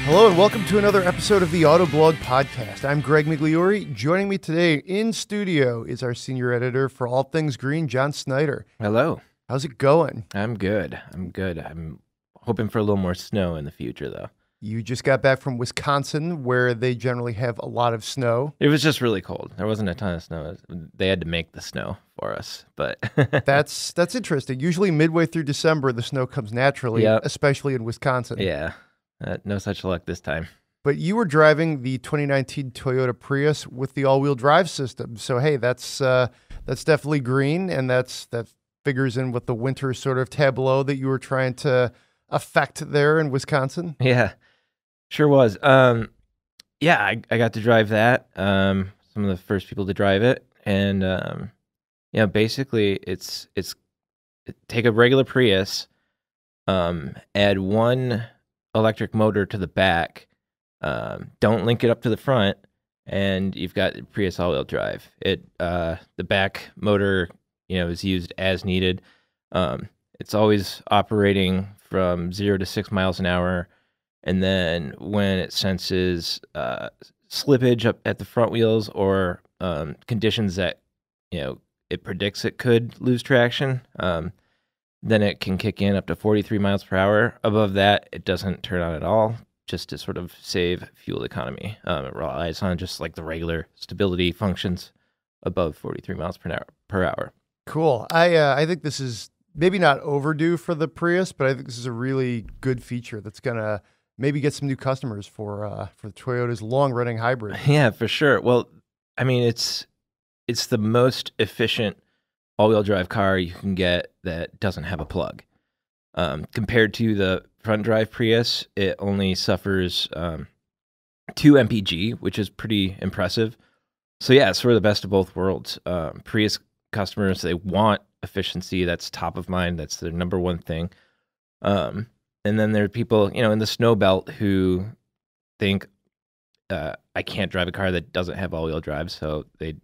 Hello and welcome to another episode of the Autoblog Podcast. I'm Greg Migliore. Joining me today in studio is our senior editor for all things green, John Snyder. Hello. How's it going? I'm good. I'm hoping for a little more snow in the future, though. You just got back from Wisconsin, where they generally have a lot of snow. It was just really cold. There wasn't a ton of snow. They had to make the snow for us, but That's interesting. Usually midway through December, the snow comes naturally, Yep. especially in Wisconsin. yeah, no such luck this time. But you were driving the 2019 Toyota Prius with the all-wheel drive system. So, hey, that's definitely green, and that figures in with the winter sort of tableau that you were trying to affect there in Wisconsin. Yeah, sure was. Yeah, I got to drive that. Some of the first people to drive it, and basically it's take a regular Prius, add one electric motor to the back, don't link it up to the front, and you've got Prius all-wheel drive. The back motor, is used as needed. It's always operating from 0 to 6 miles an hour, and then when it senses slippage up at the front wheels or conditions that it predicts it could lose traction, then it can kick in up to 43 miles per hour. Above that, it doesn't turn on at all, just to sort of save fuel economy. It relies on just like the regular stability functions above 43 miles per hour. Cool. I think this is maybe not overdue for the Prius, but I think this is a really good feature that's going to maybe get some new customers for Toyota's long-running hybrid. Yeah, for sure. Well, I mean, it's the most efficient all-wheel drive car you can get that doesn't have a plug. Compared to the front-drive Prius, it only suffers 2 mpg, which is pretty impressive. So yeah, it's sort of the best of both worlds. Prius customers, they want efficiency. That's top of mind. That's their number one thing. And then there are people, in the snow belt who think, I can't drive a car that doesn't have all-wheel drive, so they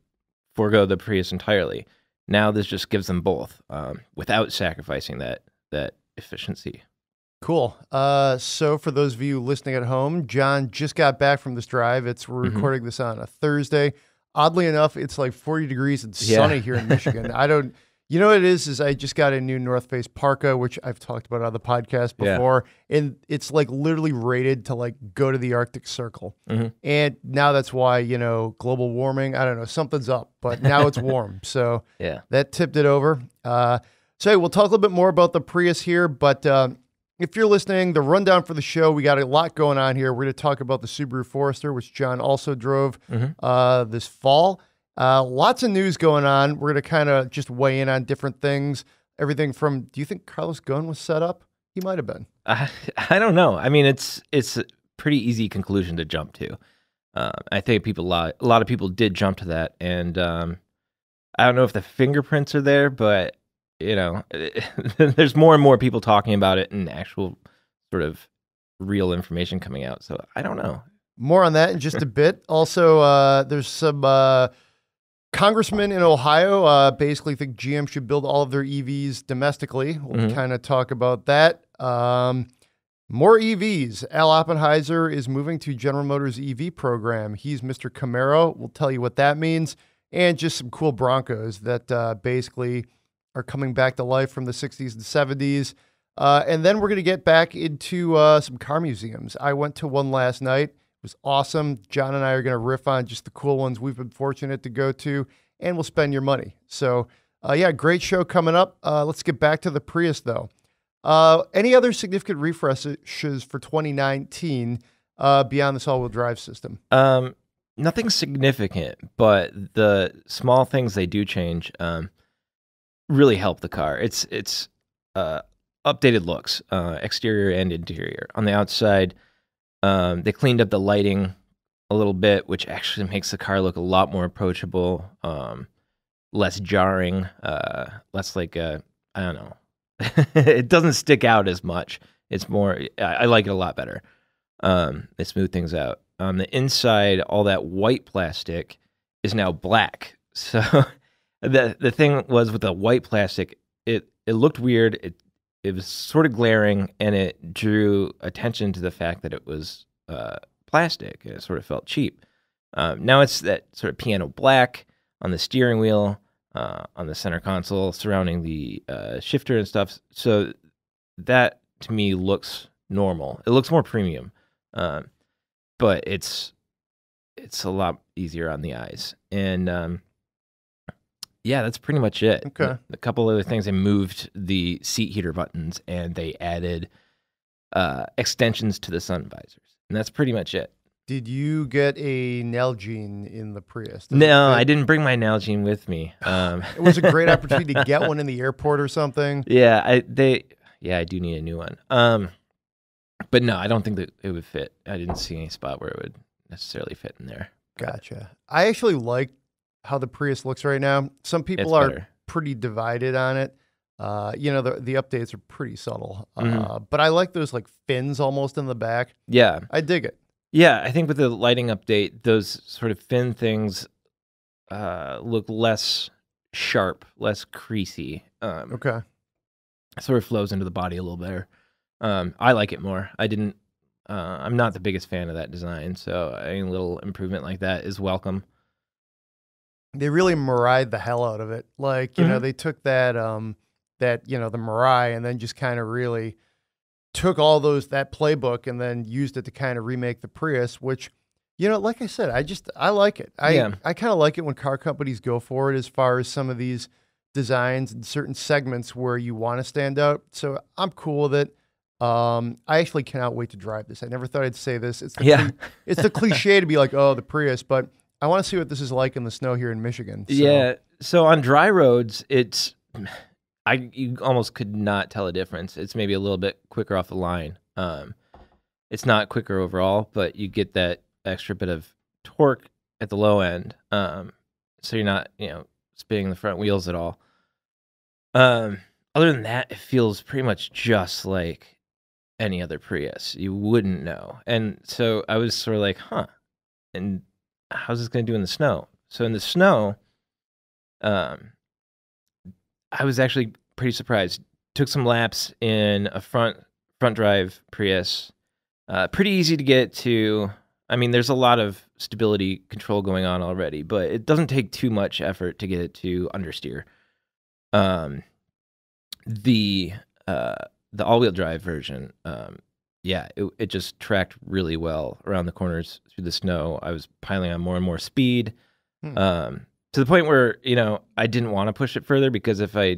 forego the Prius entirely. Now this just gives them both without sacrificing that efficiency. Cool. So for those of you listening at home, John just got back from this drive. We're recording this on a Thursday. Oddly enough, it's like 40 degrees and sunny here in Michigan. You know what it is I just got a new North Face parka, which I've talked about on the podcast before. Yeah. And it's like literally rated to like go to the Arctic Circle. Mm-hmm. And now that's why, global warming, I don't know, something's up, but now it's warm. So yeah, that tipped it over. So we'll talk a little bit more about the Prius here, but if you're listening, the rundown for the show, we got a lot going on here. We're going to talk about the Subaru Forester, which John also drove this fall. Lots of news going on. We're going to kind of just weigh in on different things. Everything from, do you think Carlos Ghosn was set up? He might have been. I don't know. I mean, it's a pretty easy conclusion to jump to. I think a lot of people did jump to that, and I don't know if the fingerprints are there, but there's more and more people talking about it and actual sort of real information coming out. So I don't know. More on that in just a bit. Also, there's some congressmen in Ohio basically think GM should build all of their EVs domestically. We'll kind of talk about that. More EVs. Al Oppenheiser is moving to General Motors EV program. He's Mr. Camaro. We'll tell you what that means. And just some cool Broncos that basically are coming back to life from the 60s and 70s. And then we're going to get back into some car museums. I went to one last night. It was awesome. John and I are going to riff on just the cool ones we've been fortunate to go to, and we'll spend your money. So, great show coming up. Let's get back to the Prius, though. Any other significant refreshes for 2019 beyond this all-wheel drive system? Nothing significant, but the small things they do change really help the car. It's updated looks, exterior and interior. On the outside, they cleaned up the lighting a little bit, which actually makes the car look a lot more approachable, less jarring, less like I don't know. It doesn't stick out as much. It's more, I like it a lot better. They smooth things out. On the inside, all that white plastic is now black. So the thing was with the white plastic, it looked weird. It was sort of glaring, and it drew attention to the fact that it was plastic. It sort of felt cheap. Now it's that sort of piano black on the steering wheel, on the center console, surrounding the shifter and stuff. So that to me looks normal. It looks more premium, but it's a lot easier on the eyes. And yeah, that's pretty much it. Okay. A couple other things, they moved the seat heater buttons and they added extensions to the sun visors, and that's pretty much it. Did you get a Nalgene in the Prius? No, I didn't bring my Nalgene with me. It was a great opportunity to get one in the airport or something. Yeah, I do need a new one. But no, I don't think that it would fit. I didn't see any spot where it would necessarily fit in there. Gotcha. I actually like how the Prius looks right now. Some people are pretty divided on it. The updates are pretty subtle. But I like those like fins almost in the back. Yeah. I dig it. Yeah, I think with the lighting update, those sort of fin things look less sharp, less creasy. Okay. Sort of flows into the body a little better. I like it more. I'm not the biggest fan of that design, so any little improvement like that is welcome. They really Mirai the hell out of it. Like, you know, they took that the Mirai and then just kind of really took all that playbook and then used it to kind of remake the Prius, which, like I said, I like it. I kind of like it when car companies go for it as far as some of these designs and certain segments where you want to stand out. So I'm cool with it. I actually cannot wait to drive this. I never thought I'd say this. It's the cliche to be like, oh, the Prius, but I want to see what this is like in the snow here in Michigan. So. Yeah. So on dry roads, you almost could not tell a difference. It's maybe a little bit quicker off the line. It's not quicker overall, but you get that extra bit of torque at the low end. So you're not, spinning the front wheels at all. Other than that, it feels pretty much just like any other Prius. You wouldn't know. And so I was sort of like, and how's this going to do in the snow? So in the snow, I was actually pretty surprised. Took some laps in a front drive Prius. Pretty easy to get to. I mean, there's a lot of stability control going on already, but it doesn't take too much effort to get it to understeer. The all-wheel drive version, it just tracked really well around the corners through the snow. I was piling on more and more speed, to the point where I didn't want to push it further, because if I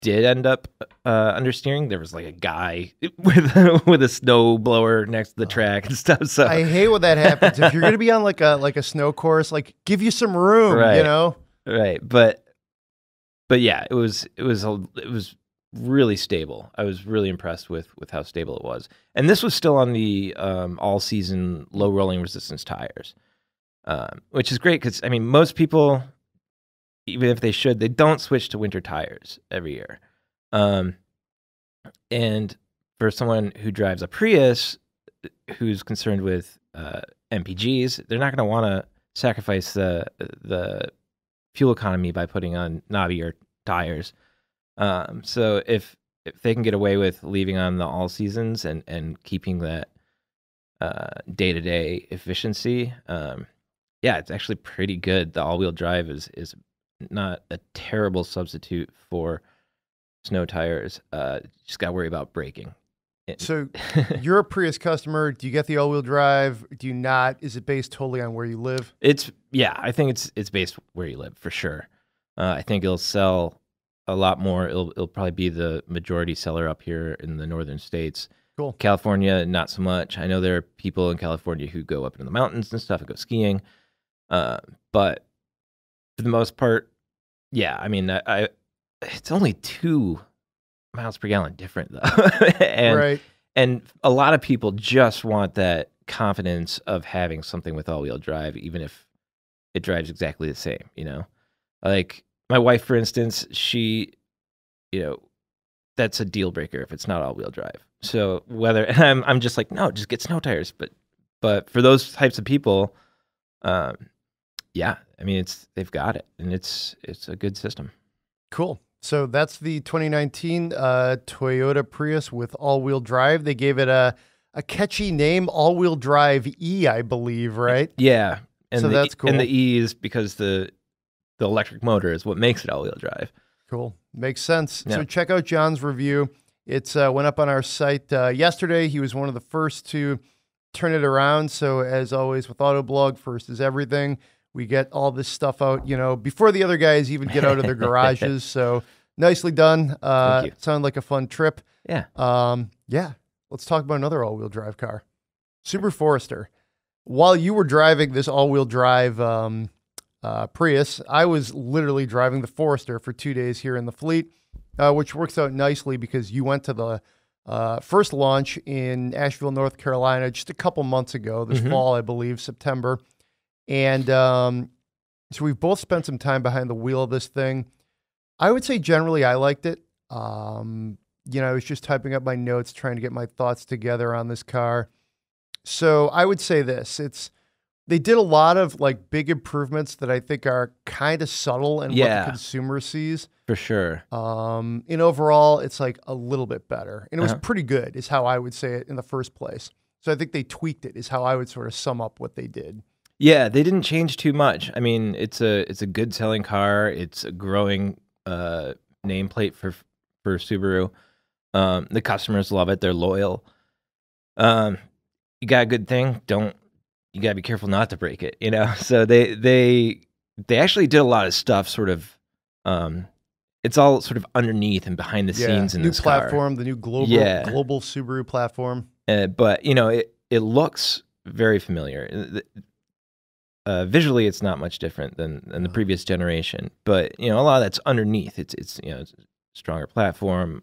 did end up understeering, there was like a guy with a snow blower next to the track and stuff. So I hate when that happens. If you're going to be on like a snow course, like give you some room, Right. But yeah, it was really stable. I was really impressed with how stable it was. And this was still on the all season low rolling resistance tires, which is great, because I mean, most people, even if they should, they don't switch to winter tires every year. And for someone who drives a Prius, who's concerned with MPGs, they're not going to want to sacrifice the fuel economy by putting on knobbier tires. So if they can get away with leaving on the all seasons and keeping that day-to-day efficiency, it's actually pretty good. The all-wheel drive is not a terrible substitute for snow tires. Just got to worry about braking. So you're a Prius customer. Do you get the all-wheel drive? Do you not? Is it based totally on where you live? I think it's based where you live for sure. I think it'll sell a lot more. It'll probably be the majority seller up here in the northern states. Cool. California, not so much. I know there are people in California who go up into the mountains and stuff and go skiing. But for the most part, I mean, it's only 2 miles per gallon different though. And a lot of people just want that confidence of having something with all-wheel drive, even if it drives exactly the same, Like my wife, for instance, she, that's a deal breaker if it's not all-wheel drive. So I'm just like, no, just get snow tires. But for those types of people, I mean, they've got it, and it's a good system. Cool. So that's the 2019 Toyota Prius with all-wheel drive. They gave it a a catchy name, all-wheel drive E, I believe, right? Yeah. And so that's cool. And the E is because the electric motor is what makes it all-wheel drive. Cool. Makes sense. Yeah. So check out John's review. It's went up on our site yesterday. He was one of the first to turn it around. So as always with Autoblog, first is everything. We get all this stuff out, before the other guys even get out of their garages. So nicely done. Thank you. Sounded like a fun trip. Yeah. Yeah. Let's talk about another all-wheel drive car. Subaru Forester. While you were driving this all-wheel drive Prius, I was literally driving the Forester for 2 days here in the fleet, which works out nicely because you went to the first launch in Asheville, North Carolina, just a couple months ago, this fall, I believe, September. And so we've both spent some time behind the wheel of this thing. I would say generally I liked it. I was just typing up my notes, trying to get my thoughts together on this car. So I would say this, they did a lot of like big improvements that I think are kind of subtle in what the consumer sees. For sure. And overall, it's like a little bit better. And it was pretty good is how I would say it in the first place. So I think they tweaked it is how I would sort of sum up what they did. Yeah, they didn't change too much. I mean, it's a good selling car. It's a growing nameplate for Subaru. The customers love it. They're loyal. You got a good thing. You got to be careful not to break it, So they actually did a lot of stuff sort of it's all sort of underneath and behind the scenes in this car. New platform, the new global Subaru platform. But it looks very familiar. Visually it's not much different than the previous generation, but a lot of that's underneath. It's a stronger platform.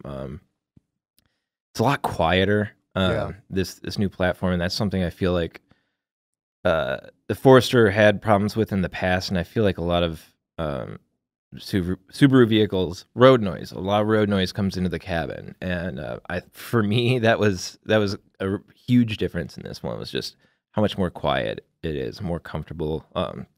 It's a lot quieter. This new platform, and that's something I feel like the Forester had problems with in the past, and I feel like a lot of Subaru vehicles, a lot of road noise comes into the cabin, and for me that was a huge difference in this one. It was just how much more quiet it is, more comfortable,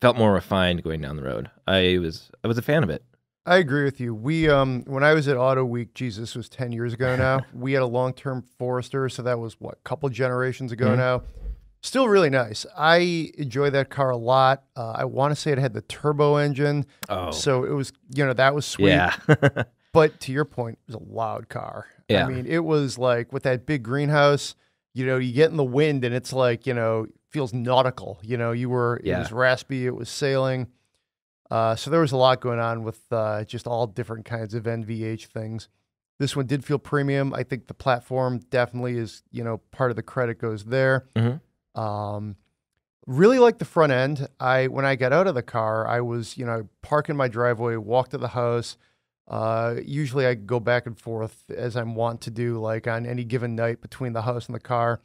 felt more refined going down the road. I was a fan of it. I agree with you. We, when I was at Auto Week, this was 10 years ago now, we had a long-term Forester, so that was, a couple generations ago now. Still really nice. I enjoy that car a lot. I want to say it had the turbo engine, so it was, that was sweet. Yeah. But to your point, it was a loud car. Yeah. I mean, it was like, with that big greenhouse, you get in the wind, and it's like, feels nautical. It was raspy, it was sailing. So there was a lot going on with just all different kinds of NVH things. This one did feel premium. I think the platform definitely is, part of the credit goes there. Really like the front end. When I got out of the car, I was, park in my driveway, walk to the house. Usually I go back and forth as I'm wont to do, like on any given night between the house and the car.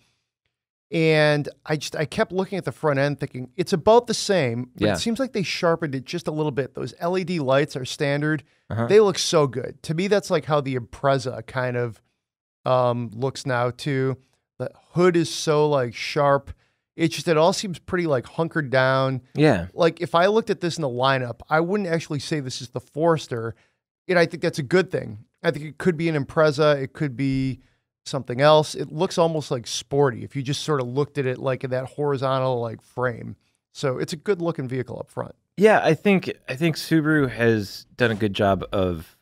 And I kept looking at the front end thinking it's about the same, but it seems like they sharpened it just a little bit. Those LED lights are standard. They look so good. To me, that's like how the Impreza kind of looks now too. The hood is so like sharp. It all seems pretty like hunkered down. Yeah. Like if I looked at this in the lineup, I wouldn't actually say this is the Forester. And I think that's a good thing. I think it could be an Impreza. It could be something else. It looks almost like sporty if you just sort of looked at it like in that horizontal like frame. So it's a good looking vehicle up front. Yeah, I think Subaru has done a good job of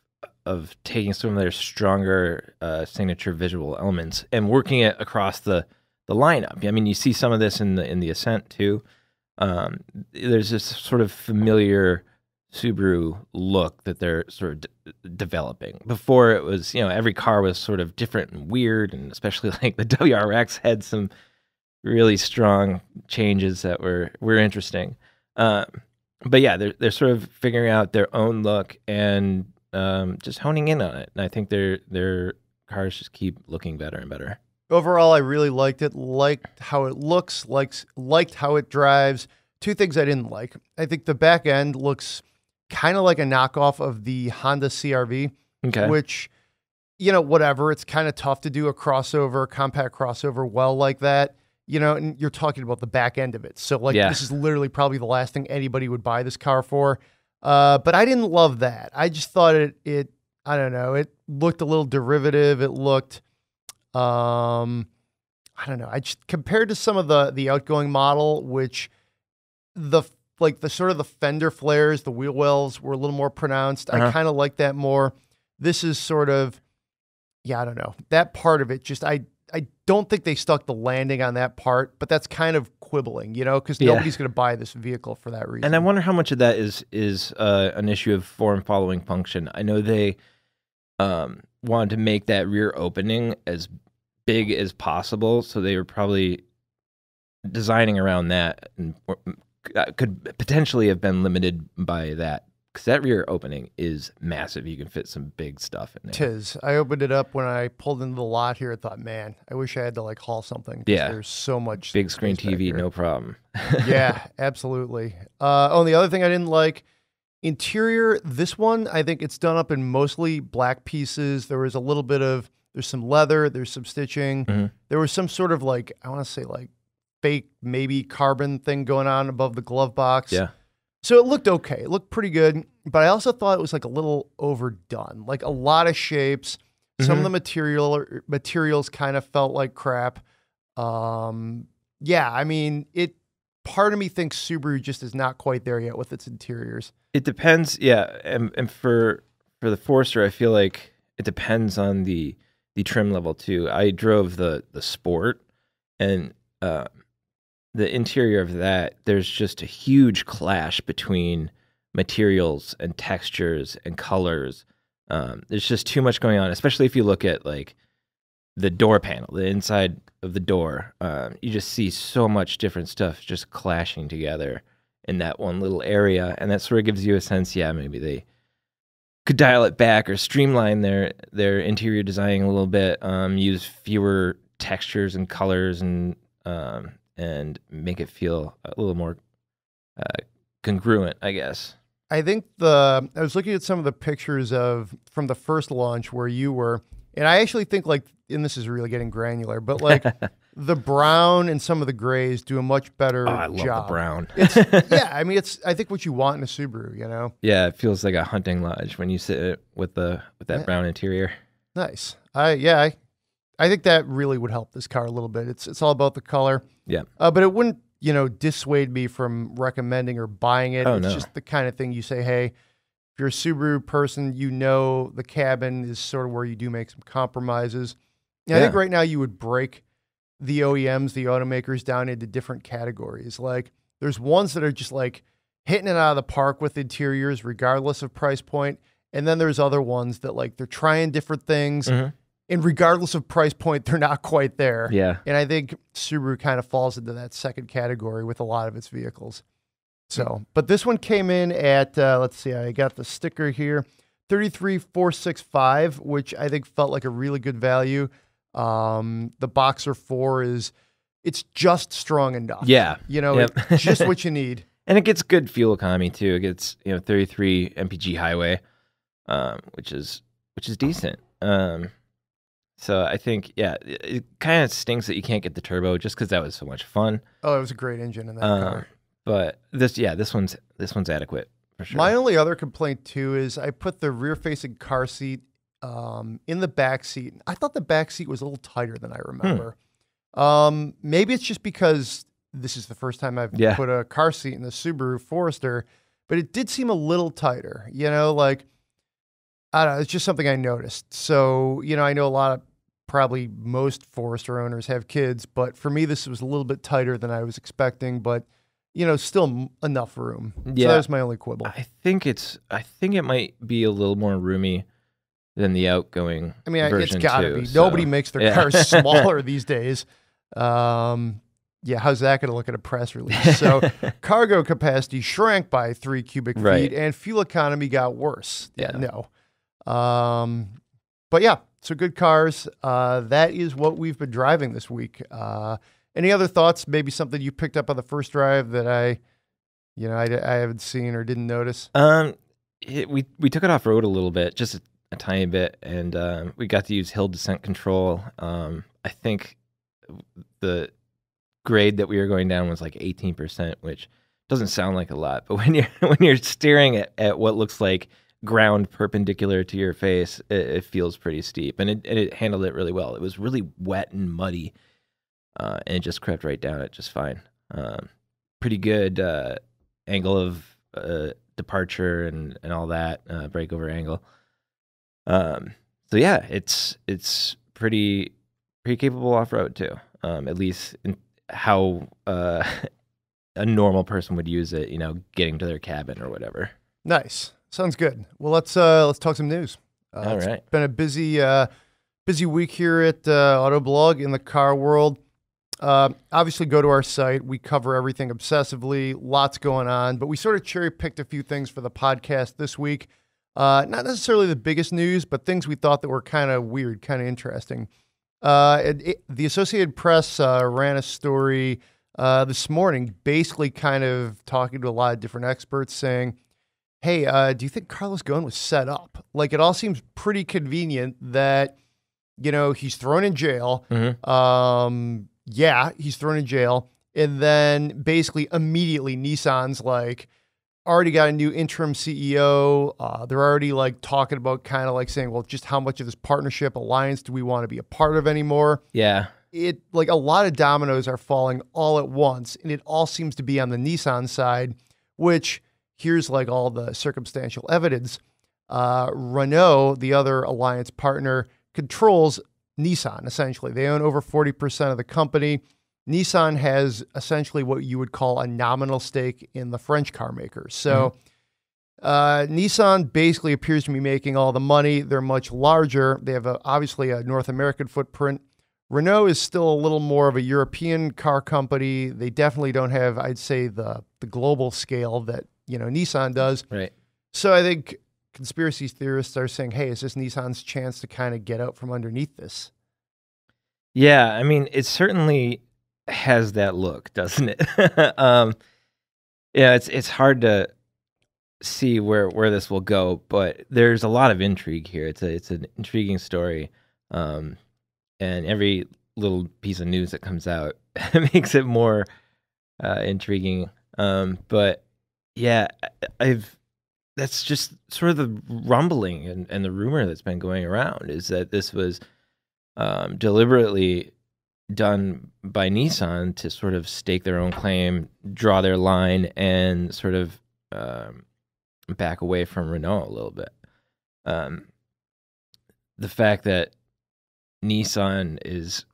taking some of their stronger signature visual elements and working it across the lineup. I mean, you see some of this in the Ascent too. There's this sort of familiar Subaru look that they're sort of developing. Before it was, every car was sort of different and weird, and especially like the WRX had some really strong changes that were interesting. But yeah, they're sort of figuring out their own look and just honing in on it. And I think their cars just keep looking better and better. Overall, I really liked it. Liked how it looks. Liked how it drives. Two things I didn't like. I think the back end looks kind of like a knockoff of the Honda CR-V, which, whatever. It's kind of tough to do a compact crossover well like that. And you're talking about the back end of it. So this is literally probably the last thing anybody would buy this car for. But I didn't love that. I just thought it I don't know, it looked a little derivative. It looked, I I don't know. I just compared to some of the outgoing model, which the sort of the fender flares, the wheel wells were a little more pronounced. I kind of like that more. This is sort of, I don't know. That part of it, just I don't think they stuck the landing on that part, but that's kind of quibbling, because nobody's going to buy this vehicle for that reason. And I wonder how much of that is an issue of form following function. I know they wanted to make that rear opening as big as possible, so they were probably designing around that, and could potentially have been limited by that. Because that rear opening is massive. You can fit some big stuff in there. Tis. I opened it up when I pulled into the lot here. I thought, man, I wish I had to haul something. Yeah. There's so much. Big screen TV, no problem. Yeah, absolutely. And the other thing I didn't like, interior, this one, I think it's done up in mostly black pieces. There was a little bit of, there's some leather, there's some stitching. There was some sort of I want to say fake, maybe carbon thing going on above the glove box. Yeah. So it looked okay. It looked pretty good, but I also thought it was a little overdone. A lot of shapes. Some of the materials kind of felt like crap. Yeah, I mean, part of me thinks Subaru just is not quite there yet with its interiors. It depends, yeah. And for the Forester, I feel like it depends on the trim level too. I drove the Sport, and the interior of that, there's just a huge clash between materials and textures and colors. There's just too much going on, especially if you look at the door panel, the inside of the door. You just see so much different stuff just clashing together in that one little area, and that sort of gives you a sense, maybe they could dial it back or streamline their interior designing a little bit, use fewer textures and colors, and make it feel a little more congruent, I guess. I think I was looking at some of the pictures from the first launch where you were, and I actually think and this is really getting granular, but the brown and some of the grays do a much better job. I love the brown. I mean, I think what you want in a Subaru, Yeah, it feels like a hunting lodge when you sit with that brown interior. Nice. I think that really would help this car a little bit. It's all about the color. Yeah. But it wouldn't, dissuade me from recommending or buying it. It's no. just the kind of thing you say, hey, if you're a Subaru person, the cabin is sort of where you do make some compromises. I think right now you would break the OEMs, the automakers, down into different categories. There's ones that are just hitting it out of the park with interiors regardless of price point. And then there's other ones that they're trying different things. And regardless of price point, they're not quite there. Yeah. And I think Subaru kind of falls into that second category with a lot of its vehicles. So, but this one came in at, let's see, I got the sticker here, $33,465, which I think felt like a really good value. The Boxer 4 it's just strong enough. Yeah. It's just what you need. And it gets good fuel economy too. It gets, 33 mpg highway, which is decent. So I think, it kind of stinks that you can't get the turbo just because that was so much fun. Oh, it was a great engine in that car. But this one's adequate for sure. My only other complaint too is I put the rear-facing car seat in the back seat. I thought the back seat was a little tighter than I remember. Maybe it's just because this is the first time I've put a car seat in the Subaru Forester, but it did seem a little tighter. I don't know, it's just something I noticed. So, I know probably most Forester owners have kids, but for me, this was a little bit tighter than I was expecting, but, still enough room. Yeah. So that was my only quibble. I think it might be a little more roomy than the outgoing version. It's gotta be. So, nobody makes their cars smaller these days. How's that going to look at a press release? So cargo capacity shrank by 3 cubic feet and fuel economy got worse. No. But so good cars. That is what we've been driving this week. Any other thoughts? Maybe something you picked up on the first drive that I haven't seen or didn't notice? We took it off road a little bit, just a tiny bit, and we got to use hill descent control. I think the grade that we were going down was 18%, which doesn't sound like a lot, but when you're staring at what looks like ground perpendicular to your face, it feels pretty steep, and it handled it really well. It was really wet and muddy and it just crept right down it just fine. Pretty good angle of departure and all that, breakover angle. So yeah, it's pretty capable off road too. At least in how a normal person would use it, getting to their cabin or whatever. Nice, sounds good. Well, let's talk some news. All right, it's been a busy week here at Autoblog in the car world. Obviously, go to our site. We cover everything obsessively. Lots going on, but we sort of cherry picked a few things for the podcast this week. Not necessarily the biggest news, but things we thought that were kind of weird, kind of interesting. The Associated Press ran a story this morning, basically kind of talking to a lot of different experts saying, hey, do you think Carlos Ghosn was set up? Like, it all seems pretty convenient that, he's thrown in jail. Mm-hmm. Yeah, he's thrown in jail. And then basically immediately Nissan's like, already got a new interim CEO. They're already like talking about kind of like saying, well, just how much of this partnership alliance do we want to be a part of anymore? Yeah. It like a lot of dominoes are falling all at once, and it all seems to be on the Nissan side, which here's like all the circumstantial evidence. Renault, the other alliance partner, controls Nissan, essentially. They own over 40% of the company. Nissan has essentially what you would call a nominal stake in the French car makers. So Nissan basically appears to be making all the money. They're much larger. They have obviously a North American footprint. Renault is still a little more of a European car company. They definitely don't have, I'd say, the global scale that, Nissan does. Right. So I think conspiracy theorists are saying, hey, is this Nissan's chance to kind of get out from underneath this? Yeah, I mean, it certainly has that look, doesn't it? Yeah, it's hard to see where this will go, but there's a lot of intrigue here. It's an intriguing story, and every little piece of news that comes out makes it more intriguing. But yeah, that's just sort of the rumbling and the rumor that's been going around is that this was deliberately done by Nissan to sort of stake their own claim, draw their line, and sort of back away from Renault a little bit. The fact that Nissan is,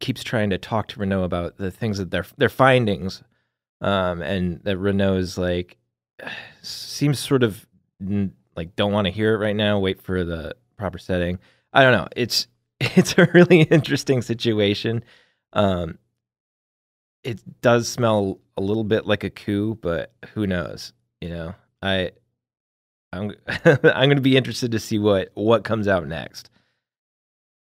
keeps trying to talk to Renault about the things that their findings, and that Renault is like, seems sort of like don't want to hear it right now, wait for the proper setting. I don't know. It's a really interesting situation. It does smell a little bit like a coup, but who knows? I'm I'm going to be interested to see what comes out next.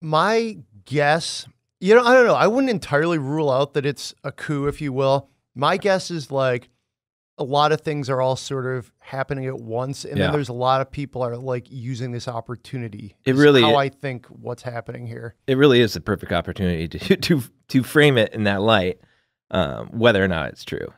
My guess, I don't know. I wouldn't entirely rule out that it's a coup, if you will. My guess is like a lot of things are all sort of happening at once, and then there's a lot of people are like using this opportunity. It really how I think what's happening here. It really is a perfect opportunity to frame it in that light, whether or not it's true.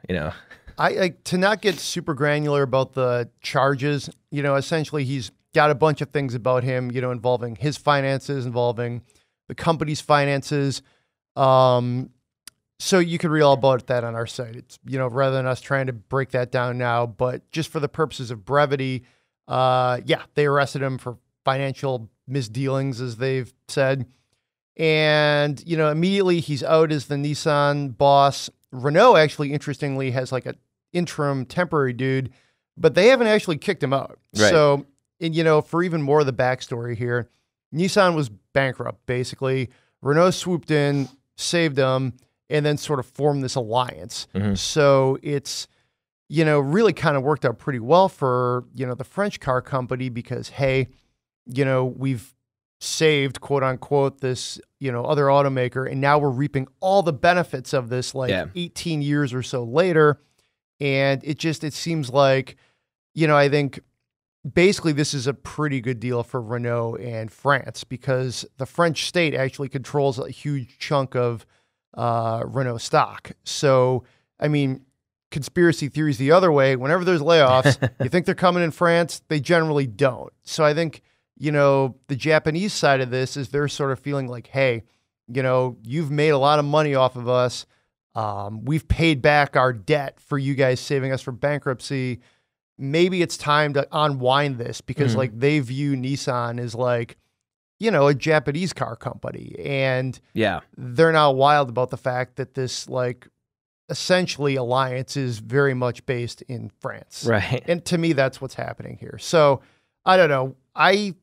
I like to not get super granular about the charges. Essentially he's got a bunch of things about him, involving his finances, involving the company's finances. So you could read all about that on our site. It's, rather than us trying to break that down now, but just for the purposes of brevity, they arrested him for financial misdealings, as they've said. And, immediately he's out as the Nissan boss. Renault actually, interestingly, has like an interim temporary dude, but they haven't actually kicked him out. Right. So, and, for even more of the backstory here, Nissan was bankrupt, basically. Renault swooped in, saved them, and then sort of formed this alliance. Mm-hmm. So it's, really kind of worked out pretty well for, the French car company because, hey, we've saved, quote unquote, this, other automaker, and now we're reaping all the benefits of this 18 years or so later. And it seems like, I think basically this is a pretty good deal for Renault and France because the French state actually controls a huge chunk of Renault stock. So, I mean, conspiracy theories the other way, whenever there's layoffs, you think they're coming in France, they generally don't. So I think, the Japanese side of this is they're sort of feeling like, hey, you've made a lot of money off of us. We've paid back our debt for you guys saving us from bankruptcy. Maybe it's time to unwind this because like they view Nissan as like, a Japanese car company. And they're not wild about the fact that this like essentially alliance is very much based in France. Right. And to me, that's what's happening here. So I don't know. I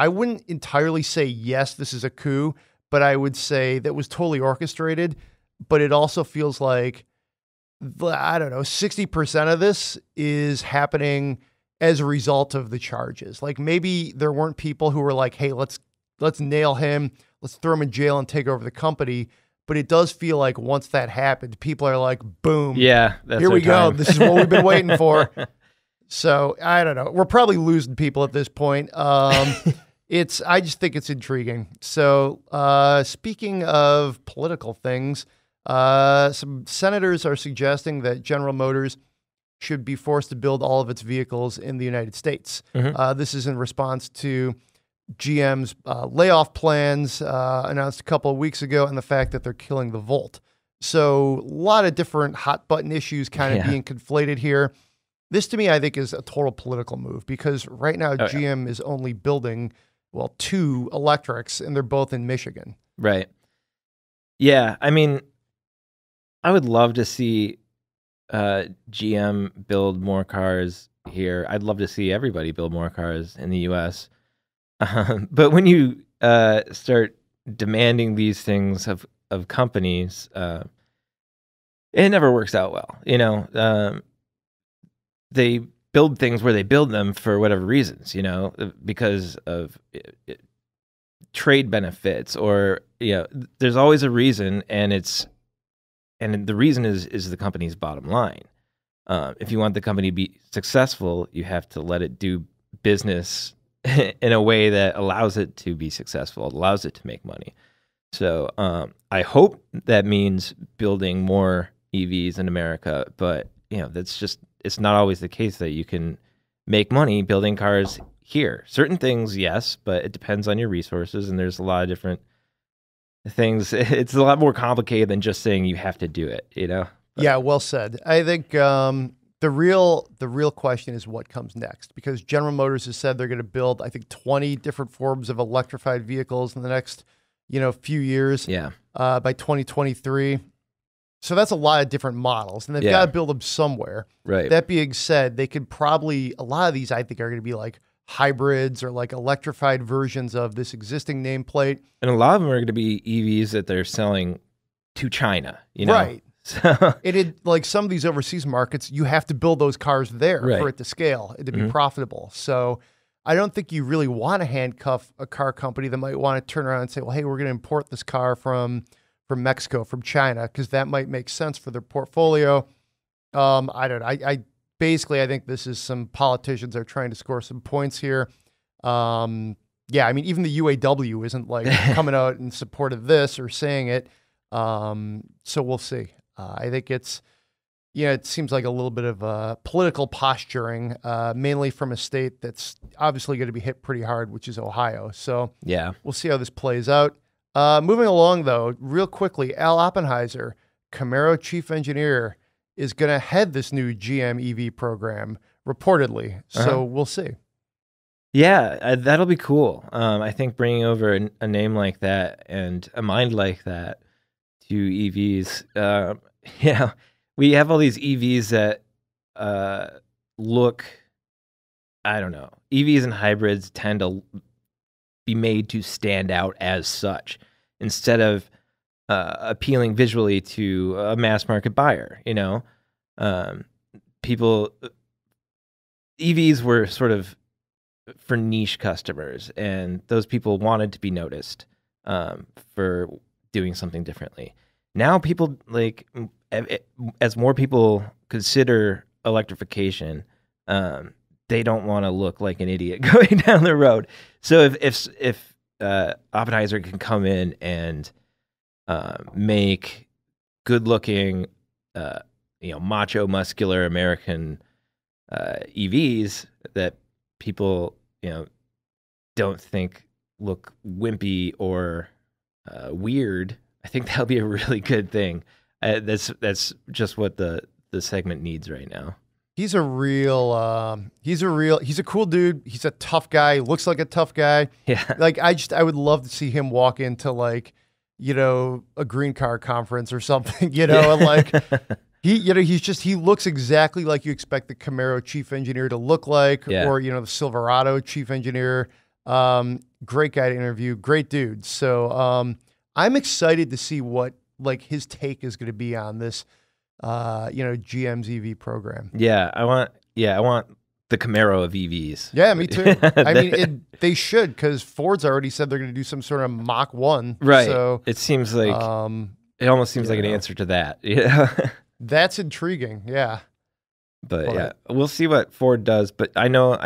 wouldn't entirely say, yes, this is a coup, but I would say that was totally orchestrated. But it also feels like, 60% of this is happening as a result of the charges. Like maybe there weren't people who were like, hey, let's nail him. Let's throw him in jail and take over the company. But it does feel like once that happened, people are like, boom. Yeah. Here we go. This is what we've been waiting for. So I don't know. We're probably losing people at this point. I just think it's intriguing. So speaking of political things, some senators are suggesting that General Motors should be forced to build all of its vehicles in the United States. This is in response to GM's layoff plans announced a couple of weeks ago and the fact that they're killing the Volt. So a lot of different hot button issues kind of being conflated here. This to me, I think, is a total political move because right now GM is only building, 2 electrics and they're both in Michigan. Right. Yeah. I mean, I would love to see GM build more cars here. I'd love to see everybody build more cars in the U.S. But when you start demanding these things of companies, it never works out well. They build things where they build them for whatever reasons, because of trade benefits or, there's always a reason, and the reason is the company's bottom line. If you want the company to be successful, you have to let it do business in a way that allows it to be successful, allows it to make money. So I hope that means building more EVs in America, but it's not always the case that you can make money building cars here. Certain things, yes, but it depends on your resources, and there's a lot of different things. It's a lot more complicated than just saying you have to do it, But, yeah, well said. I think the real question is what comes next, because General Motors has said they're going to build, I think, 20 different forms of electrified vehicles in the next, few years. Yeah. By 2023. So that's a lot of different models, and they've got to build them somewhere. Right. That being said, they could probably, a lot of these I think are going to be like hybrids or like electrified versions of this existing nameplate. And a lot of them are going to be EVs that they're selling to China, Right. So like some of these overseas markets, you have to build those cars there for it to scale and to be profitable. So I don't think you really want to handcuff a car company that might want to turn around and say, well, hey, we're going to import this car from Mexico, from China, because that might make sense for their portfolio. I don't know. I basically think this is some politicians are trying to score some points here. I mean, even the UAW isn't like coming out in support of this or saying it. So we'll see. I think it seems like a little bit of political posturing, mainly from a state that's obviously going to be hit pretty hard, which is Ohio. So we'll see how this plays out. Moving along, though, real quickly, Al Oppenheiser, Camaro chief engineer, is going to head this new GM EV program, reportedly. So we'll see. Yeah, that'll be cool. I think bringing over a name like that and a mind like that to EVs, we have all these EVs that look, I don't know, EVs and hybrids tend to be made to stand out as such instead of appealing visually to a mass market buyer. EVs were sort of for niche customers, and those people wanted to be noticed for doing something differently. Now people, like, as more people consider electrification, they don't want to look like an idiot going down the road. So if Oppenheiser can come in and make good-looking, macho, muscular American EVs that people, don't think look wimpy or weird, I think that'll be a really good thing. That's just what the segment needs right now. He's a cool dude. He's a tough guy. He looks like a tough guy. Yeah. Like I would love to see him walk into like, a green car conference or something, and like he looks exactly like you expect the Camaro chief engineer to look like, or, the Silverado chief engineer. Great guy to interview, great dude. So, I'm excited to see what like his take is going to be on this, GM's EV program. Yeah, I want the Camaro of EVs. Yeah, me too. I mean, they should, because Ford's already said they're going to do some sort of Mach 1. Right. So it seems like it almost seems like an answer to that. Yeah. That's intriguing. Yeah. But yeah, we'll see what Ford does. But I know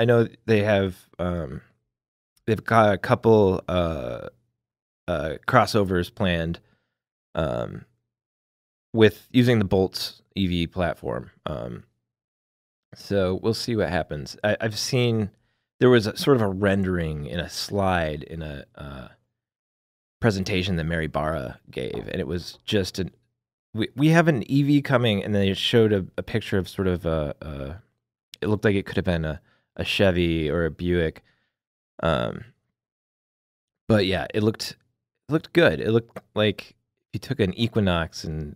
they have they've got a couple crossovers planned with using the Bolt's EV platform. So we'll see what happens. I've seen there was sort of a rendering in a slide in a presentation that Mary Barra gave, and it was just we have an EV coming, and then it showed a picture of sort of it looked like it could have been a Chevy or a Buick, but yeah, it looked good. It looked like you took an Equinox and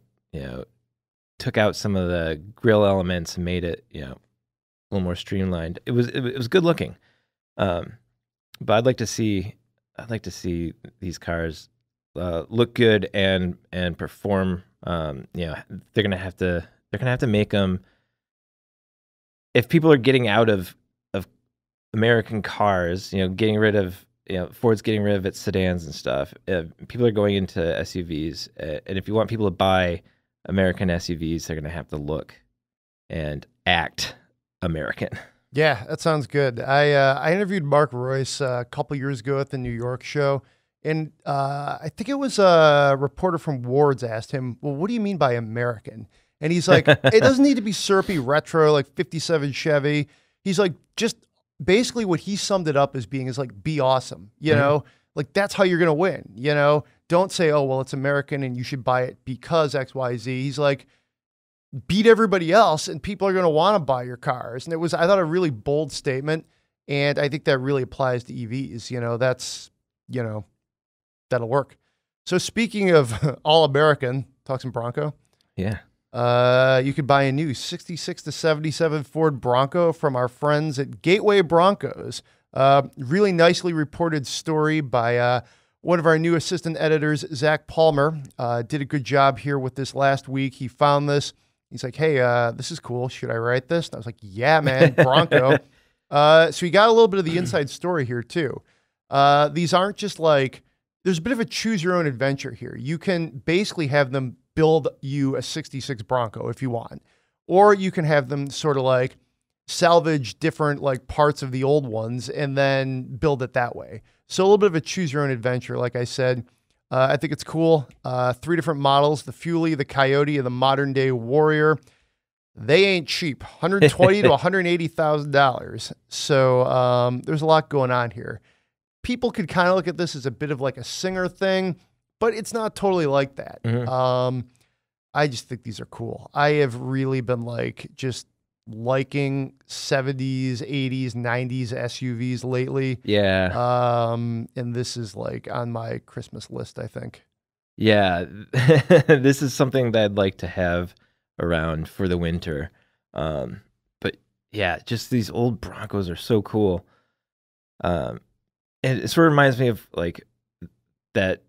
took out some of the grill elements and made it a little more streamlined. It was good looking, but I'd like to see these cars look good and perform. They're gonna have to make them. If people are getting out of American cars, getting rid of Ford's getting rid of its sedans and stuff. People are going into SUVs, and if you want people to buy American SUVs, they're gonna have to look and act American. Yeah, that sounds good. I interviewed Mark Royce a couple years ago at the New York show, and I think it was a reporter from Ward's asked him, well, what do you mean by American? And he's like, it doesn't need to be syrupy retro like 57 Chevy. He's like, just basically what he summed it up as being is like, be awesome, like that's how you're going to win, Don't say, oh, well, it's American and you should buy it because X, Y, Z. He's like, beat everybody else and people are going to want to buy your cars. And it was, I thought, a really bold statement. And I think that really applies to EVs. That's, that'll work. So speaking of all American, talk some Bronco. Yeah. You could buy a new 66 to 77 Ford Bronco from our friends at Gateway Broncos. Really nicely reported story by one of our new assistant editors, Zach Palmer. Did a good job here with this last week. He found this. He's like, hey, this is cool. Should I write this? And I was like, yeah, man, Bronco. So you got a little bit of the inside story here too. These aren't just like, there's a bit of a choose your own adventure here. You can basically have them build you a 66 Bronco if you want, or you can have them sort of like salvage different like parts of the old ones and then build it that way. So a little bit of a choose your own adventure. Like I said, I think it's cool. 3 different models, the Fuelie, the Coyote, and the modern day Warrior. They ain't cheap, $120,000 to $180,000. So there's a lot going on here. People could kind of look at this as a bit of like a Singer thing, but it's not totally like that. Mm-hmm. I just think these are cool. I have really been like just liking 70s, 80s, 90s SUVs lately. Yeah. And this is like on my Christmas list, I think. Yeah. This is something that I'd like to have around for the winter. But yeah, just these old Broncos are so cool. And it sort of reminds me of like that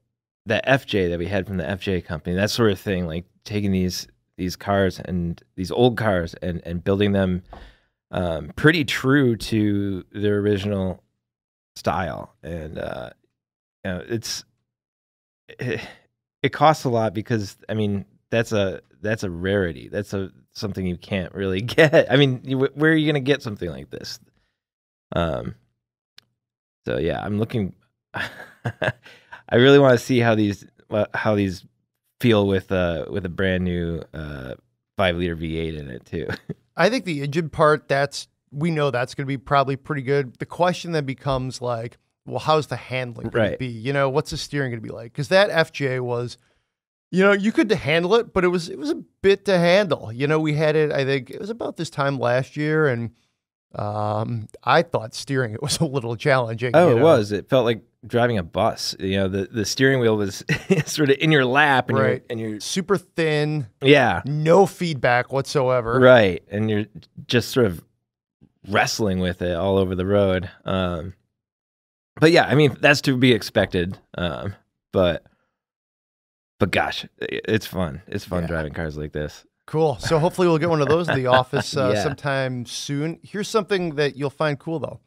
FJ that we had from the FJ company, that sort of thing, like taking these cars and these old cars and building them pretty true to their original style. And it costs a lot because I mean that's a rarity. That's something you can't really get. I mean, where are you going to get something like this? So yeah, I'm looking. I really want to see how these feel with a brand new 5-liter V8 in it too. I think the engine part, we know that's going to be probably pretty good. The question then becomes like, well, how's the handling going to Right. be? You know, what's the steering going to be like? Because that FJ was, you know, you could handle it, but it was a bit to handle. You know, we had it, I think it was about this time last year, and I thought steering it was a little challenging. Oh, you it know? was. It felt like driving a bus. You know, the steering wheel was sort of in your lap, and Right. you're Super thin, yeah, no feedback whatsoever. right, and you're just sort of wrestling with it all over the road. But yeah, I mean that's to be expected. But gosh, it's fun. It's fun driving cars like this. Cool. So hopefully we'll get one of those in the office Yeah. sometime soon. Here's something that you'll find cool though.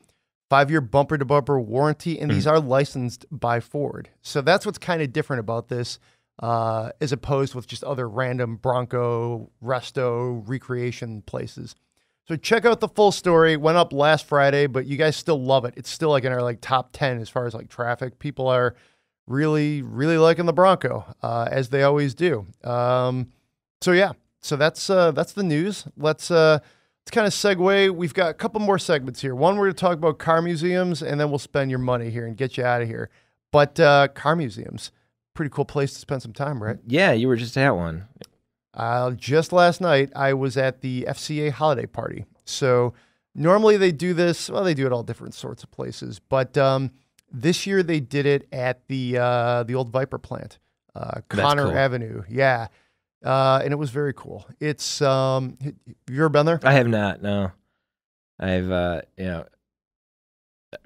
5-year bumper-to-bumper warranty, and these are licensed by Ford. So that's what's kind of different about this, as opposed with just other random Bronco, Resto, recreation places. So check out the full story. Went up last Friday, but you guys still love it. It's still like in our like top 10 as far as like traffic. People are really, really liking the Bronco, as they always do. So yeah, so that's the news. Let's kind of segue. We've got a couple more segments here. One, we're going to talk about car museums, and then we'll spend your money here and get you out of here. But car museums, pretty cool place to spend some time, right? Yeah, you were just at one. Just last night, I was at the FCA holiday party. So normally they do this. Well, they do it all different sorts of places, but this year they did it at the old Viper plant, Connor cool. Avenue. Yeah. And it was very cool. It's, have you ever been there? I have not. No, I've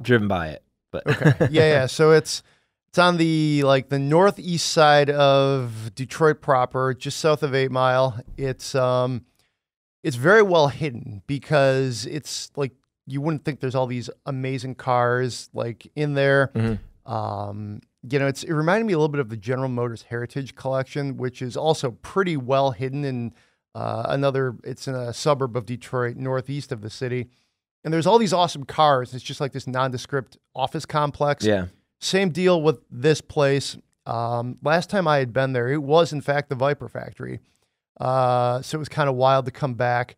driven by it, but Okay. Yeah. So it's on the northeast side of Detroit proper, just south of 8 Mile. It's very well hidden because it's like, you wouldn't think there's all these amazing cars like in there. You know, it reminded me a little bit of the General Motors Heritage Collection, which is also pretty well hidden in it's in a suburb of Detroit, northeast of the city. And there's all these awesome cars. It's just like this nondescript office complex. yeah. Same deal with this place. Last time I had been there, it was in fact the Viper factory. So it was kind of wild to come back.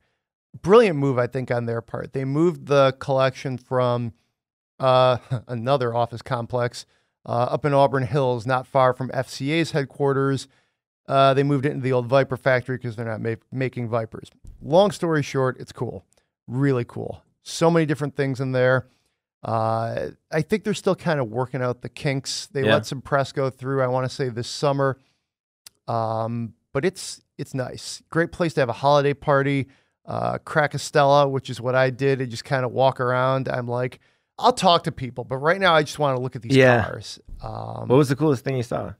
Brilliant move, I think, on their part. They moved the collection from another office complex up in Auburn Hills, not far from FCA's headquarters. They moved it into the old Viper factory because they're not making Vipers. Long story short, it's cool. Really cool. So many different things in there. I think they're still kind of working out the kinks. They let some press go through, I want to say, this summer. But it's nice. Great place to have a holiday party. Crack a Stella, which is what I did, and just kind of walk around. I'm like, I'll talk to people, but right now I just want to look at these cars. What was the coolest thing you saw?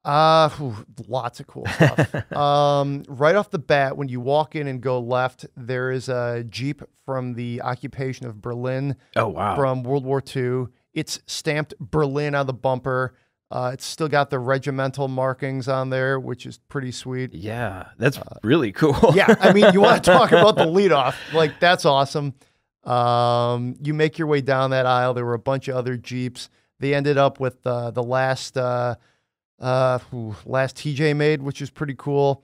Lots of cool stuff. Right off the bat, when you walk in and go left, there is a Jeep from the occupation of Berlin. Oh, wow. From World War II. It's stamped Berlin on the bumper. It's still got the regimental markings on there, which is pretty sweet. Yeah, that's really cool. Yeah, I mean, you want to talk about the leadoff. Like, that's awesome. You make your way down that aisle. There were a bunch of other Jeeps. They ended up with the last TJ made, which is pretty cool.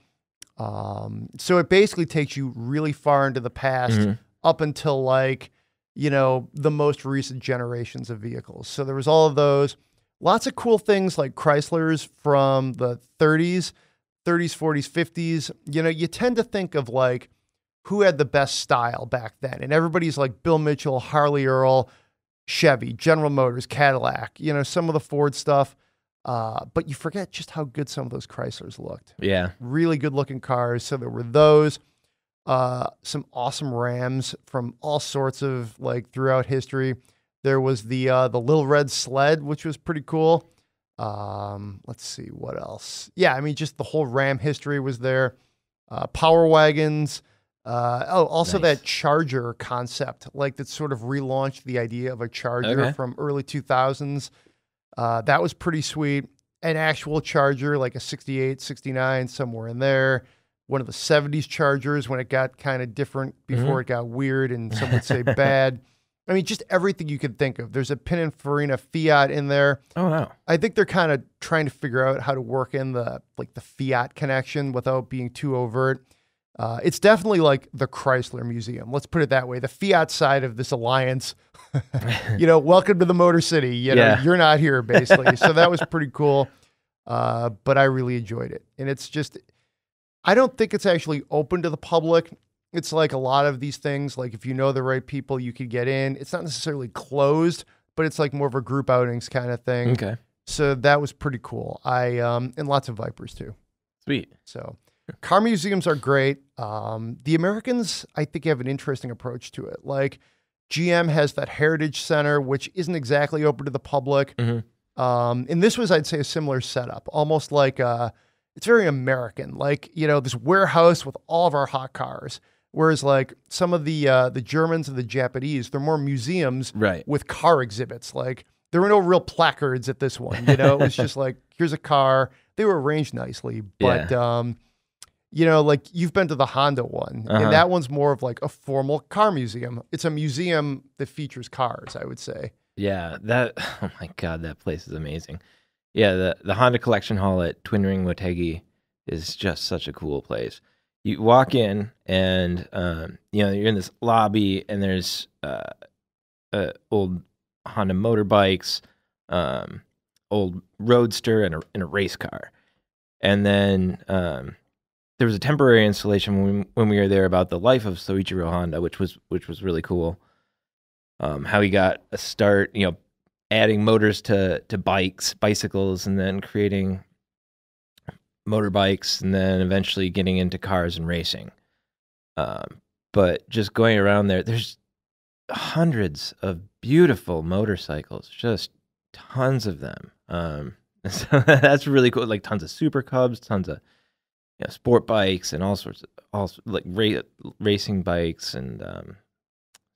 So it basically takes you really far into the past up until the most recent generations of vehicles. So there was all of those. Lots of cool things like Chryslers from the 30s, 40s, 50s. You know, you tend to think of who had the best style back then. And everybody's like Bill Mitchell, Harley Earl, Chevy, General Motors, Cadillac, some of the Ford stuff. But you forget just how good some of those Chryslers looked. Yeah. Really good looking cars. So there were those, some awesome Rams from all sorts of throughout history. There was the Little Red Sled, which was pretty cool. Let's see what else. Yeah. I mean, just the whole Ram history was there. Power wagons. Also Nice. that Charger concept, that sort of relaunched the idea of a Charger from early 2000s. That was pretty sweet. An actual Charger, like a 68, 69, somewhere in there. One of the 70s Chargers when it got kind of different before it got weird and some would say bad. I mean, just everything you could think of. There's a Pininfarina Fiat in there. Oh, wow. I think they're kind of trying to figure out how to work in the Fiat connection without being too overt. It's definitely like the Chrysler Museum. Let's put it that way. The Fiat side of this alliance, welcome to the Motor City. You're not here basically. So that was pretty cool. But I really enjoyed it. And it's just, I don't think it's actually open to the public. It's like a lot of these things, like if you know the right people, you could get in. It's not necessarily closed, but it's like more of a group outings kind of thing. Okay. So that was pretty cool. And lots of Vipers too. Sweet. So car museums are great. The Americans, I think, have an interesting approach to it. Like GM has that Heritage Center, which isn't exactly open to the public. And this was, I'd say, a similar setup, almost like it's very American, like, this warehouse with all of our hot cars. Whereas like some of the Germans and the Japanese, they're more museums with car exhibits. Like there were no real placards at this one, it was just like, here's a car. They were arranged nicely, but like you've been to the Honda one, and that one's more of like a formal car museum. It's a museum that features cars, I would say. Yeah, oh my God, that place is amazing. Yeah, the Honda Collection Hall at Twin Ring Motegi is just such a cool place. You walk in and, you're in this lobby and there's old Honda motorbikes, old Roadster and a race car. And then there was a temporary installation when we were there about the life of Soichiro Honda, which was really cool. How he got a start, adding motors to bicycles, and then creating motorbikes, and then eventually getting into cars and racing. But just going around there's hundreds of beautiful motorcycles, just tons of them. So that's really cool. Like tons of Super Cubs, tons of sport bikes, and all sorts of racing bikes, and some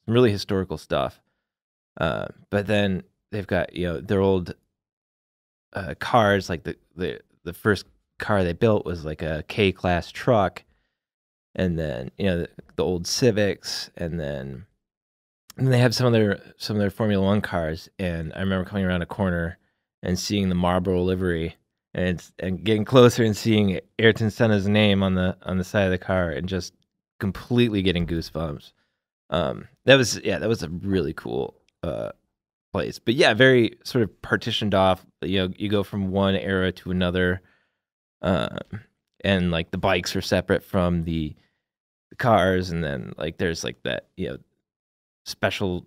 really historical stuff. But then they've got their old cars. Like the first car they built was like a K-class truck, and then the old Civics, and then they have some of their Formula One cars. And I remember coming around a corner and seeing the Marlboro livery, and getting closer and seeing Ayrton Senna's name on the side of the car, and just completely getting goosebumps. That was a really cool place. But yeah, very sort of partitioned off. You go from one era to another, and like the bikes are separate from the cars, and then like there's like that special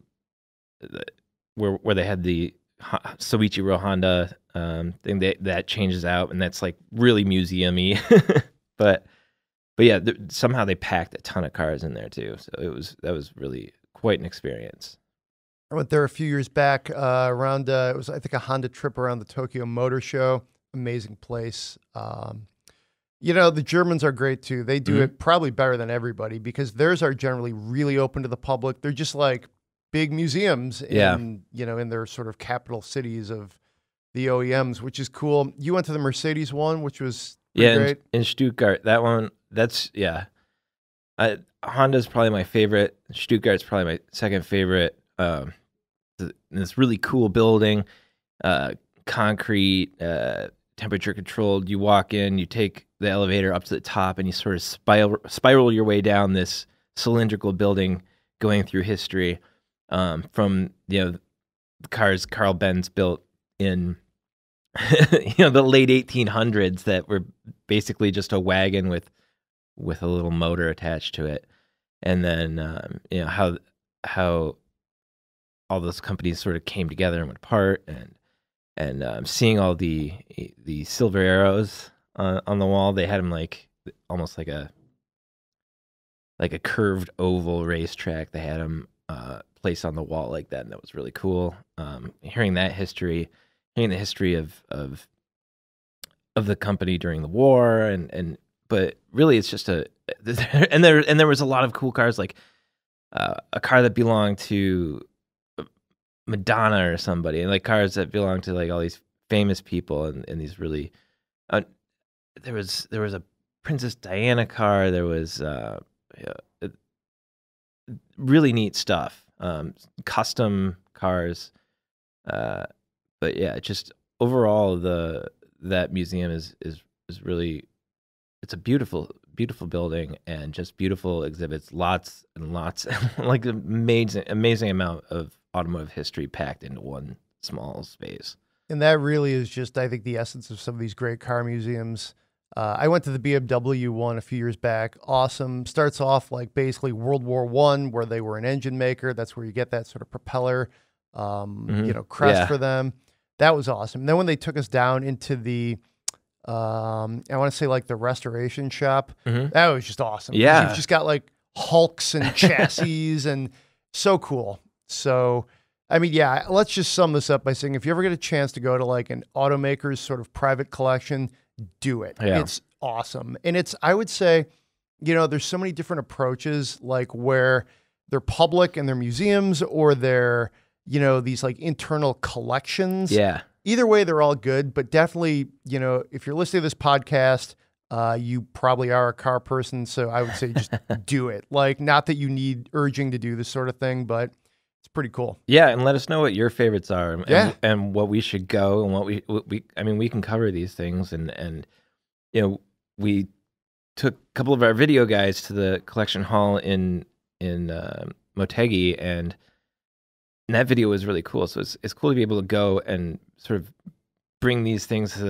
where they had the Soichiro Honda thing that changes out, and that's like really museum-y. but yeah, somehow they packed a ton of cars in there too, so that was really quite an experience. I went there a few years back around, it was, I think, a Honda trip around the Tokyo Motor Show. Amazing place. The Germans are great too. They do it probably better than everybody, because theirs are generally really open to the public. They're just like big museums in their sort of capital cities of the OEMs, which is cool. You went to the Mercedes one, which was great. In Stuttgart. That one, Honda's probably my favorite. Stuttgart's probably my second favorite. This really cool building, concrete, temperature controlled. You walk in, you take the elevator up to the top, and you sort of spiral your way down this cylindrical building, going through history, from the cars Carl Benz built in the late 1800s that were basically just a wagon with a little motor attached to it, and then how all those companies sort of came together and went apart, and seeing all the silver arrows on the wall. They had them like almost like a curved oval racetrack. They had them placed on the wall like that, and that was really cool. Hearing the history of the company during the war, but really it's just and there was a lot of cool cars, like a car that belonged to Madonna or somebody, and like cars that belong to like all these famous people, and these really there was a Princess Diana car. There was really neat stuff, custom cars, but yeah, just overall that museum is really, it's a beautiful beautiful building and just beautiful exhibits, lots and lots, like amazing amount of automotive history packed into one small space. And that really is just, I think, the essence of some of these great car museums. I went to the BMW one a few years back. Awesome. Starts off like basically World War I, where they were an engine maker. That's where you get that sort of propeller, crest for them. That was awesome. And then when they took us down into the, I want to say like the restoration shop, that was just awesome. Yeah. You've just got like hulks and chassis and so cool. So, I mean, yeah, let's just sum this up by saying if you ever get a chance to go to like an automaker's sort of private collection, do it. Yeah. It's awesome. And I would say, there's so many different approaches, like where they're public and they're museums or they're, these like internal collections. Yeah. Either way, they're all good, but definitely, if you're listening to this podcast, you probably are a car person. So I would say just do it. Like, not that you need urging to do this sort of thing, but it's pretty cool. Yeah. And let us know what your favorites are and what we should go and what we can cover these things. And we took a couple of our video guys to the collection hall in Motegi, and that video was really cool. So it's cool to be able to go and sort of bring these things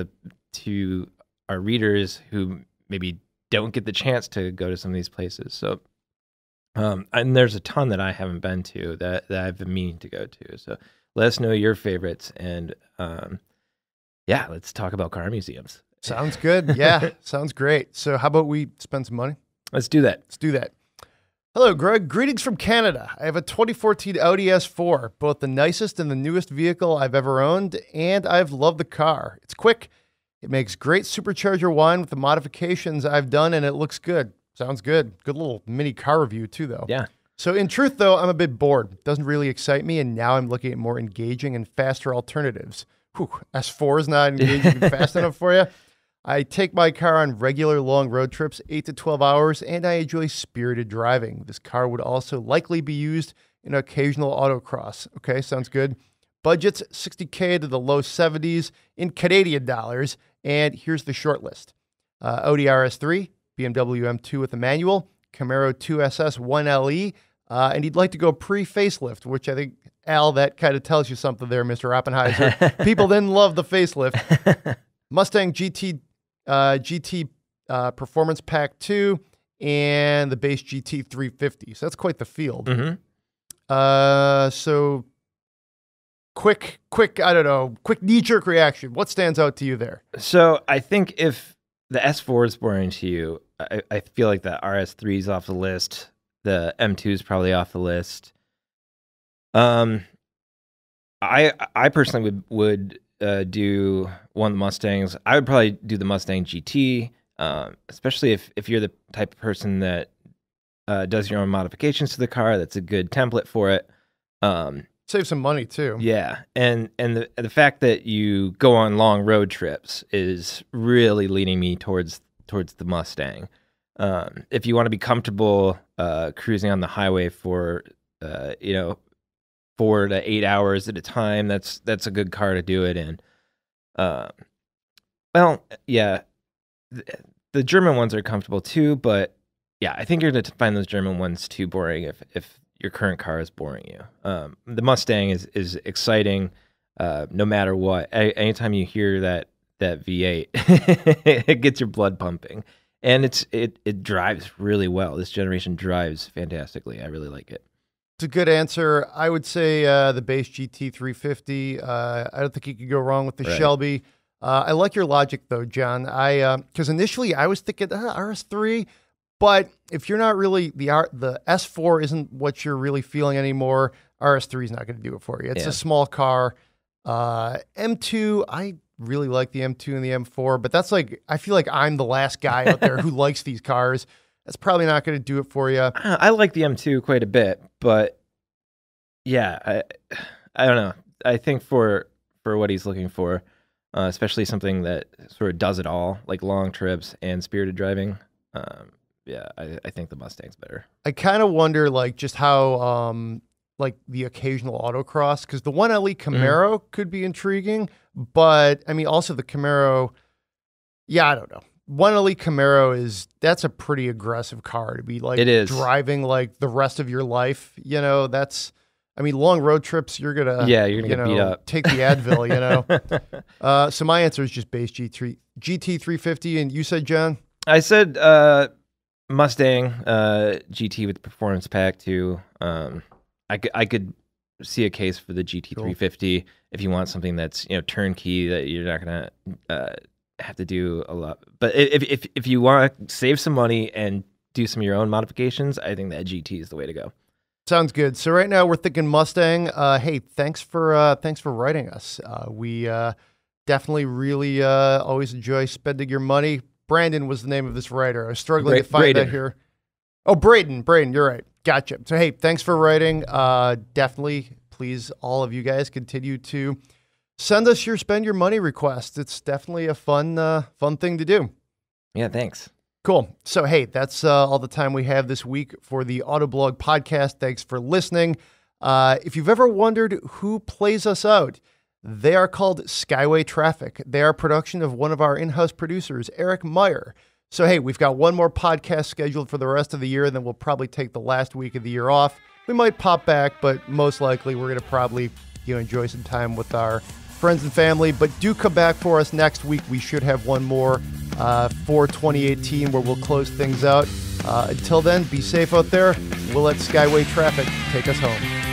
to our readers who maybe don't get the chance to go to some of these places. So, and there's a ton that I haven't been to that I've been meaning to go to. So let us know your favorites, and let's talk about car museums. Sounds good. Yeah, sounds great. So how about we spend some money? Let's do that. Hello, Greg. Greetings from Canada. I have a 2014 Audi S4, both the nicest and the newest vehicle I've ever owned, and I've loved the car. It's quick. It makes great supercharger wine with the modifications I've done, and it looks good. Sounds good. Good little mini car review, too, though. Yeah. So in truth, though, I'm a bit bored. It doesn't really excite me, and now I'm looking at more engaging and faster alternatives. Whew, S4 is not engaging and fast enough for you? I take my car on regular long road trips, 8 to 12 hours, and I enjoy spirited driving. This car would also likely be used in occasional autocross. Okay, sounds good. Budget's $60K to the low 70s in Canadian dollars, and here's the short list. Audi RS3, BMW M2 with a manual, Camaro 2SS 1LE, and he'd like to go pre-facelift, which I think, Al, that kind of tells you something there, Mr. Oppenheiser. People didn't love the facelift. Mustang GT Performance Pack 2 and the base GT 350. So that's quite the field. So quick, quick knee-jerk reaction. What stands out to you there? So I think if the S4 is boring to you, I feel like the RS3 is off the list. The M2 is probably off the list. I personally would do one of the Mustangs. I would probably do the Mustang GT, especially if you're the type of person that does your own modifications to the car. That's a good template for it. Save some money too. Yeah, and the fact that you go on long road trips is really leading me towards the Mustang. If you want to be comfortable cruising on the highway for 4 to 8 hours at a time, that's a good car to do it in. Well, yeah, the German ones are comfortable too, but yeah, I think you're going to find those German ones too boring if your current car is boring you. The Mustang is exciting, no matter what. Anytime you hear that V8, it gets your blood pumping, and it drives really well. This generation drives fantastically. I really like it. It's a good answer. I would say the base GT 350. I don't think you could go wrong with the Shelby. I like your logic though, John. Because initially I was thinking RS3. But if you're not really, the S4 isn't what you're really feeling anymore, RS3 is not going to do it for you. It's a small car. M2, I really like the M2 and the M4, but that's like, I feel like I'm the last guy out there who likes these cars. That's probably not going to do it for you. I like the M2 quite a bit, but yeah, I don't know. I think for what he's looking for, especially something that sort of does it all, like long trips and spirited driving, yeah, I think the Mustang's better. I kind of wonder, like, just how, like, the occasional autocross, because the 1LE Camaro could be intriguing, but, I mean, also the Camaro, yeah, I don't know. one elite Camaro that's a pretty aggressive car to be like it is. driving like the rest of your life. You know, long road trips, you're going to get beat up. Take the Advil, you know. So my answer is just base GT350. And you said, John? I said Mustang GT with the performance pack too. I could see a case for the GT350 if you want something that's turnkey that you're not gonna have to do a lot. But if you want to save some money and do some of your own modifications, I think that GT is the way to go. Sounds good. So right now we're thinking Mustang. Hey, thanks for writing us. We definitely really always enjoy spending your money. Brandon was the name of this writer. I was struggling to find that here. Oh, Braden, you're right. Gotcha. So, hey, thanks for writing. Definitely, please, all of you guys continue to send us your spend your money requests. It's definitely a fun thing to do. Yeah, thanks. Cool. So, hey, that's all the time we have this week for the Autoblog Podcast. Thanks for listening. If you've ever wondered who plays us out, they are called Skyway Traffic. They are a production of one of our in-house producers, Eric Meyer. So, hey, we've got one more podcast scheduled for the rest of the year, and then we'll probably take the last week of the year off. We might pop back, but most likely we're going to probably enjoy some time with our friends and family. But do come back for us next week. We should have one more for 2018 where we'll close things out. Until then, be safe out there. We'll let Skyway Traffic take us home.